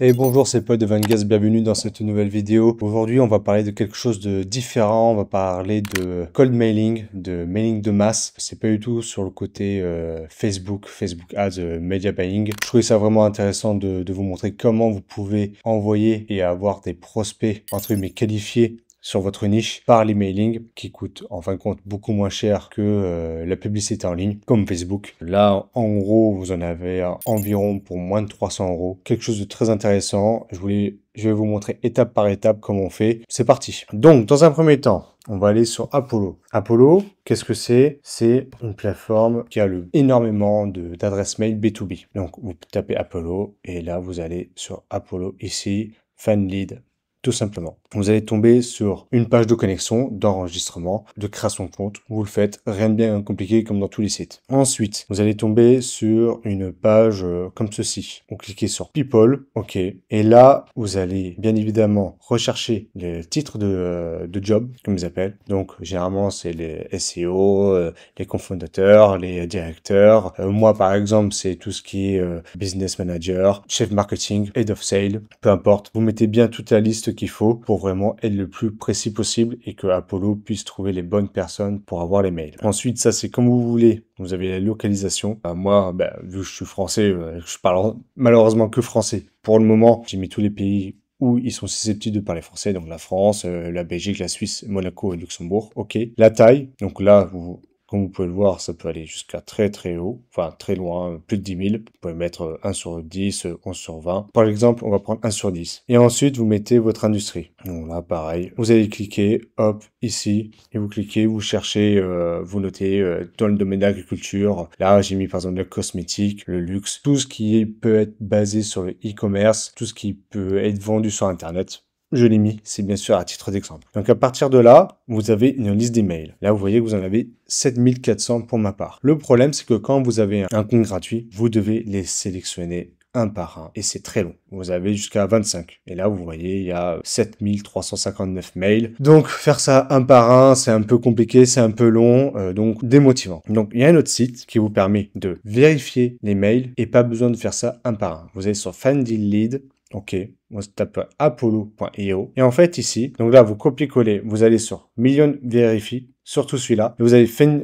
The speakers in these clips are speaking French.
Et bonjour, c'est Paul de Vangas, bienvenue dans cette nouvelle vidéo. Aujourd'hui, on va parler de quelque chose de différent, on va parler de cold mailing, de mailing de masse. C'est pas du tout sur le côté Facebook Ads, Media Buying. Je trouvais ça vraiment intéressant de vous montrer comment vous pouvez envoyer et avoir des prospects, entre guillemets, qualifiés sur votre niche par l'emailing qui coûte en fin de compte beaucoup moins cher que la publicité en ligne comme Facebook. Là, en gros, vous en avez environ pour moins de 300 euros. Quelque chose de très intéressant. Je vais vous montrer étape par étape comment on fait. C'est parti. Donc, dans un premier temps, on va aller sur Apollo. Apollo, qu'est-ce que c'est? C'est une plateforme qui a énormément d'adresses mail B2B. Donc, vous tapez Apollo et là, vous allez sur Apollo ici, Fan Lead. Tout simplement. Vous allez tomber sur une page de connexion, d'enregistrement, de création de compte. Vous le faites, rien de bien compliqué comme dans tous les sites. Ensuite, vous allez tomber sur une page comme ceci. Vous cliquez sur People, OK. Et là, vous allez bien évidemment rechercher le titre de job, comme ils appellent. Donc, généralement, c'est les SEO, les cofondateurs, les directeurs. Moi, par exemple, c'est tout ce qui est business manager, chef marketing, head of sale, peu importe. Vous mettez bien toute la liste qu'il faut pour vraiment être le plus précis possible et que Apollo puisse trouver les bonnes personnes pour avoir les mails. Ensuite, ça c'est comme vous voulez. Vous avez la localisation. Moi, vu que je suis français, je parle malheureusement que français. Pour le moment, j'ai mis tous les pays où ils sont susceptibles de parler français, donc la France, la Belgique, la Suisse, Monaco et Luxembourg. OK. La taille, donc là, comme vous pouvez le voir, ça peut aller jusqu'à très très haut, enfin très loin, plus de 10 000. Vous pouvez mettre 1 sur 10, 11 sur 20. Par exemple, on va prendre 1 sur 10. Et ensuite, vous mettez votre industrie. Donc là, pareil, vous allez cliquer, hop, ici, et vous cliquez, vous cherchez, vous notez dans le domaine de l'agriculture. Là, j'ai mis par exemple le cosmétique, le luxe, tout ce qui peut être basé sur le e-commerce, tout ce qui peut être vendu sur Internet. Je l'ai mis, c'est bien sûr à titre d'exemple. Donc à partir de là, vous avez une liste d'emails. Là, vous voyez que vous en avez 7400 pour ma part. Le problème, c'est que quand vous avez un compte gratuit, vous devez les sélectionner un par un. Et c'est très long. Vous avez jusqu'à 25. Et là, vous voyez, il y a 7359 mails. Donc, faire ça un par un, c'est un peu compliqué, c'est un peu long, donc démotivant. Donc, il y a un autre site qui vous permet de vérifier les mails et pas besoin de faire ça un par un. Vous allez sur FindLead. OK, moi je tape apollo.io. Et en fait ici, donc là vous copiez-coller, vous allez sur Million Verify, surtout celui-là. Vous avez fait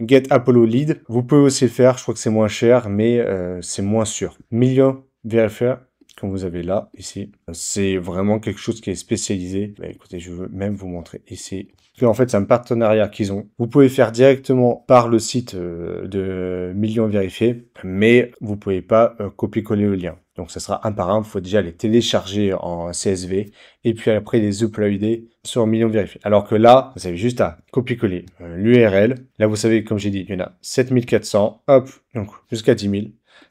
Get Apollo Lead. Vous pouvez aussi le faire, je crois que c'est moins cher, mais c'est moins sûr. Million Verify, comme vous avez là, ici, c'est vraiment quelque chose qui est spécialisé. Bah, écoutez, je veux même vous montrer ici. En fait, c'est un partenariat qu'ils ont. Vous pouvez faire directement par le site de Million Vérifié, mais vous pouvez pas copier-coller le lien. Donc, ça sera un par un. Il faut déjà les télécharger en CSV et puis après les uploader sur Million Vérifié. Alors que là, vous avez juste à copier-coller l'URL. Là, vous savez, comme j'ai dit, il y en a 7400. Hop, donc jusqu'à 10 000.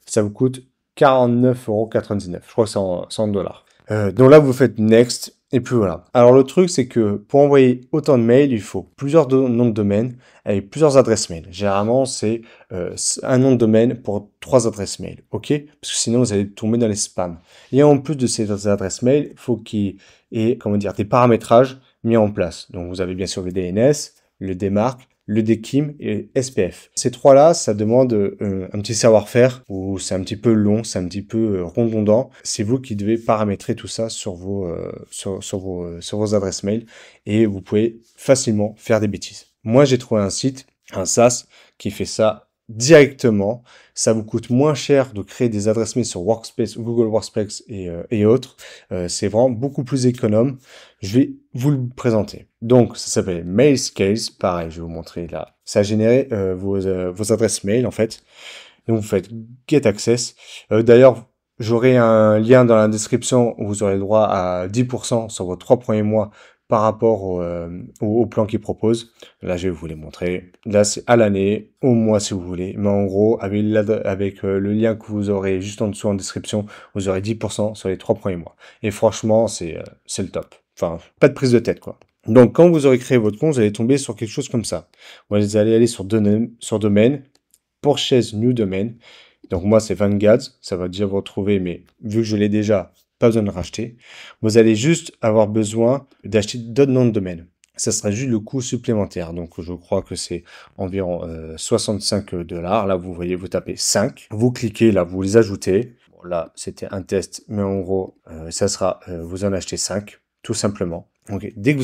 Ça vous coûte 49,99 €. Je crois que c'est en $100. Donc là, vous faites Next. Et puis voilà. Alors le truc, c'est que pour envoyer autant de mails, il faut plusieurs noms de domaine avec plusieurs adresses mail. Généralement, c'est un nom de domaine pour 3 adresses mail, ok? Parce que sinon, vous allez tomber dans les spams. Et en plus de ces adresses mail, il faut qu'il y ait, comment dire, des paramétrages mis en place. Donc vous avez bien sûr le DNS, le DMARC, le DKIM et SPF. Ces trois-là, ça demande un petit savoir-faire où c'est un petit peu long, c'est un petit peu redondant. C'est vous qui devez paramétrer tout ça sur vos adresses mail et vous pouvez facilement faire des bêtises. Moi, j'ai trouvé un site, un SaaS, qui fait ça directement. Ça vous coûte moins cher de créer des adresses mail sur Workspace, Google Workspace et autres. C'est vraiment beaucoup plus économe. Je vais vous le présenter. Donc, ça s'appelle MailScales. Pareil, je vais vous montrer là. Ça a généré vos adresses mail, en fait. Donc, vous faites Get Access. D'ailleurs, j'aurai un lien dans la description où vous aurez le droit à 10% sur vos 3 premiers mois par rapport au plan qu'ils proposent. Là, je vais vous les montrer. Là, c'est à l'année, au mois si vous voulez. Mais en gros, avec le lien que vous aurez juste en dessous en description, vous aurez 10% sur les 3 premiers mois. Et franchement, c'est le top. Enfin, pas de prise de tête, quoi. Donc, quand vous aurez créé votre compte, vous allez tomber sur quelque chose comme ça. Vous allez aller sur domaine, purchase new domain. Donc, moi, c'est Vangads. Ça va déjà vous retrouver, mais vu que je l'ai déjà, pas besoin de racheter. Vous allez juste avoir besoin d'acheter d'autres noms de domaine. Ça sera juste le coût supplémentaire. Donc, je crois que c'est environ $65. Là, vous voyez, vous tapez 5. Vous cliquez, là, vous les ajoutez. Bon, là, c'était un test, mais en gros, ça sera, vous en achetez 5, tout simplement. Ok. Dès que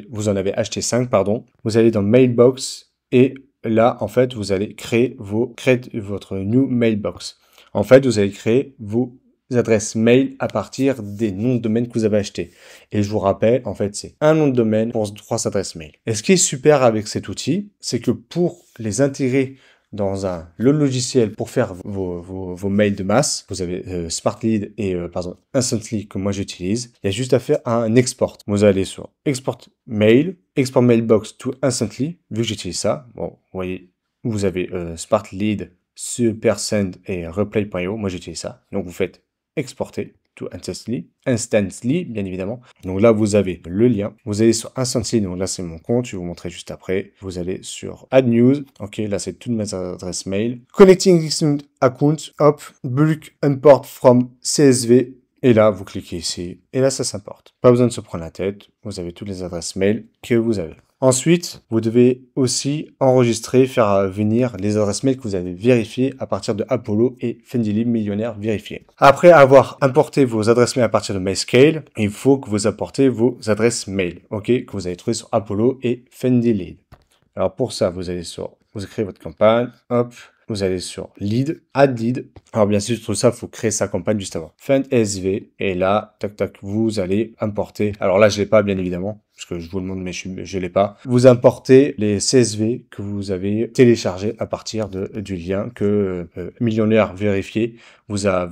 vous en avez acheté 5, pardon, vous allez dans Mailbox et là, en fait, vous allez créer votre new Mailbox. En fait, vous allez créer vos adresses mail à partir des noms de domaine que vous avez achetés. Et je vous rappelle, en fait, c'est un nom de domaine pour 3 adresses mail. Et ce qui est super avec cet outil, c'est que pour les intégrer dans le logiciel pour faire vos mails de masse, vous avez SmartLead et pardon, Instantly que moi j'utilise. Il y a juste à faire un export. Vous allez sur Export Mail, Export Mailbox to Instantly, vu que j'utilise ça. Bon, vous voyez, vous avez SmartLead, SuperSend et Replay.io. Moi j'utilise ça. Donc vous faites exporter to Instantly, bien évidemment. Donc là, vous avez le lien. Vous allez sur Instantly, donc là, c'est mon compte. Je vais vous montrer juste après. Vous allez sur Add News. Ok, là, c'est toutes mes adresses mail. Connecting existing account. Hop, bulk import from CSV. Et là, vous cliquez ici. Et là, ça s'importe. Pas besoin de se prendre la tête. Vous avez toutes les adresses mail que vous avez. Ensuite, vous devez aussi enregistrer, faire venir les adresses mail que vous avez vérifiées à partir de Apollo et Fendili Millionnaire vérifié. Après avoir importé vos adresses mail à partir de MyScale, il faut que vous apportez vos adresses mail, ok, que vous avez trouvées sur Apollo et Fendili. Alors pour ça, vous créez votre campagne, hop, vous allez sur Lead, Add Lead. Alors bien sûr, tout ça, il faut créer sa campagne juste avant. Find SV, et là, tac tac, vous allez importer. Alors là, je l'ai pas, bien évidemment, parce que je vous le montre, mais je l'ai pas. Vous importez les CSV que vous avez téléchargés à partir du lien que Millionnaire Vérifié vous a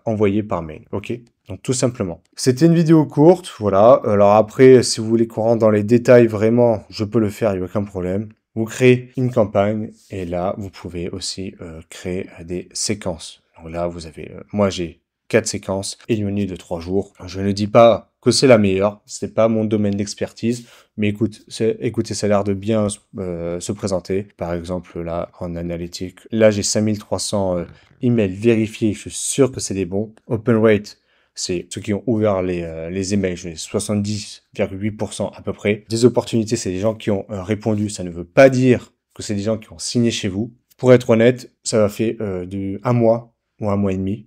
envoyé par mail. Ok. Donc tout simplement. C'était une vidéo courte, voilà. Alors après, si vous voulez qu'on rentre dans les détails, vraiment, je peux le faire, il n'y a aucun problème. Vous créez une campagne et là, vous pouvez aussi créer des séquences. Donc là, vous avez, moi j'ai 4 séquences éloignées de 3 jours. Je ne dis pas que c'est la meilleure, c'est pas mon domaine d'expertise, mais écoutez, ça a l'air de bien se présenter. Par exemple, là, en analytique, là j'ai 5300 emails vérifiés, je suis sûr que c'est des bons. Open rate, c'est ceux qui ont ouvert les emails, j'ai 70,8% à peu près. Des opportunités, c'est des gens qui ont répondu. Ça ne veut pas dire que c'est des gens qui ont signé chez vous. Pour être honnête, ça va fait un mois ou un mois et demi.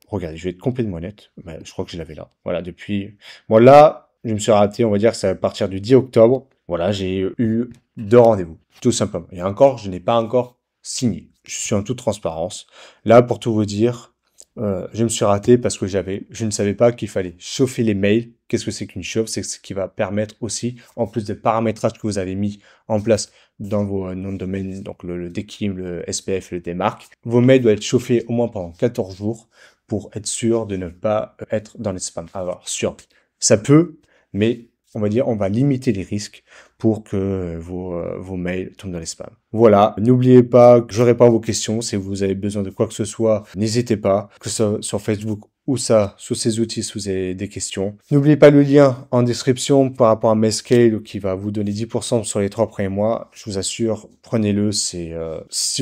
Regardez, je vais être complètement honnête. Ben, je crois que je l'avais là. Voilà, depuis... Bon, là, je me suis raté, on va dire que c'est à partir du 10 octobre. Voilà, j'ai eu 2 rendez-vous, tout simplement. Et encore, je n'ai pas encore signé. Je suis en toute transparence. Là, pour tout vous dire... je me suis raté parce que je ne savais pas qu'il fallait chauffer les mails. Qu'est-ce que c'est qu'une chauffe? C'est ce qui va permettre aussi, en plus des paramétrages que vous avez mis en place dans vos noms de domaine, donc le DKIM, le SPF, le DMARC, vos mails doivent être chauffés au moins pendant 14 jours pour être sûr de ne pas être dans les spams. Alors, sûr, ça peut, mais on va dire, on va limiter les risques pour que vos mails tombent dans les spams. Voilà, n'oubliez pas que je réponds à vos questions. Si vous avez besoin de quoi que ce soit, n'hésitez pas, que ce soit sur Facebook ou ça, sous ces outils, si vous avez des questions. N'oubliez pas le lien en description par rapport à MyScale qui va vous donner 10% sur les 3 premiers mois. Je vous assure, prenez-le. Si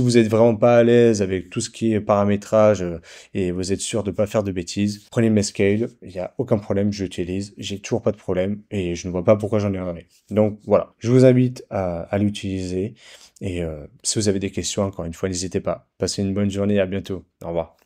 vous êtes vraiment pas à l'aise avec tout ce qui est paramétrage et vous êtes sûr de pas faire de bêtises, prenez MyScale. Il n'y a aucun problème, je l'utilise. J'ai toujours pas de problème et je ne vois pas pourquoi j'en ai un. Donc voilà, je vous invite à l'utiliser. Et si vous avez des questions, encore une fois, n'hésitez pas. Passez une bonne journée, à bientôt. Au revoir.